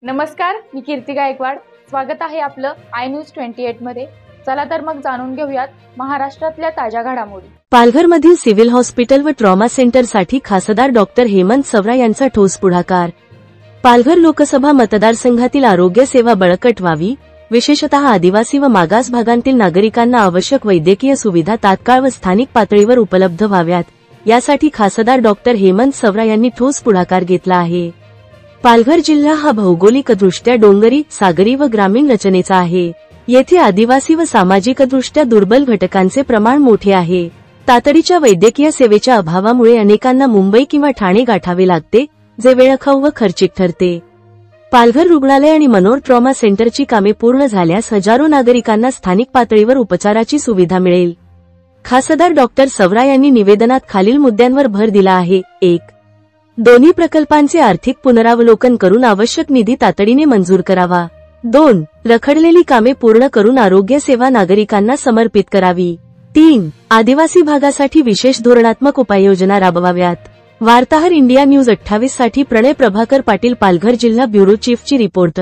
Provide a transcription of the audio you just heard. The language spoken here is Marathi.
नमस्कार, मी कीर्ती गायकवाड. स्वागत आहे आपलं आय न्यूज 28 मध्ये. चला तर मग जाणून घेऊयात महाराष्ट्रातल्या ताज्या घडामोडी. पालघरमधील सिव्हिल हॉस्पिटल व ट्रॉमा सेंटरसाठी खासदार डॉक्टर हेमंत सवरा यांचा ठोस पुढाकार. पालघर लोकसभा मतदारसंघातील आरोग्य सेवा बळकट व्हावी, विशेषतः आदिवासी व मागास भागांतील नागरिकांना आवश्यक वैद्यकीय सुविधा तात्काळ व स्थानिक पातळीवर उपलब्ध व्हाव्यात, यासाठी खासदार डॉक्टर हेमंत सवरा यांनी ठोस पुढाकार घेतला आहे. पालघर जिल्हा हा भौगोलिकदृष्ट्या डोंगरी, सागरी व ग्रामीण रचनेचा आहे. येथे आदिवासी व सामाजिकदृष्ट्या दुर्बल घटकांचे प्रमाण मोठे आहे. तातडीच्या वैद्यकीय सेवेच्या अभावामुळे अनेकांना मुंबई किंवा ठाणे गाठावे लागते, जे वेळखाऊ व खर्चिक ठरते. पालघर रुग्णालय आणि मनोर ट्रॉमा सेंटरची कामे पूर्ण झाल्यास हजारो नागरिकांना स्थानिक पातळीवर उपचाराची सुविधा मिळेल. खासदार डॉक्टर सवरा यांनी निवेदनात खालील मुद्द्यांवर भर दिला आहे. 1. दोन्ही प्रकल्पांचे आर्थिक पुनरावलोकन करून आवश्यक निधी तातडीने मंजूर करावा. 2. रखडलेली कामे पूर्ण करून आरोग्य सेवा नागरिकांना समर्पित करावी. 3. आदिवासी भागासाठी विशेष धोरणात्मक उपाययोजना राबवाव्यात. वार्ताहर इंडिया न्यूज 28 साठी प्रणय प्रभाकर पाटील, पालघर जिल्हा ब्युरो चीफची रिपोर्ट.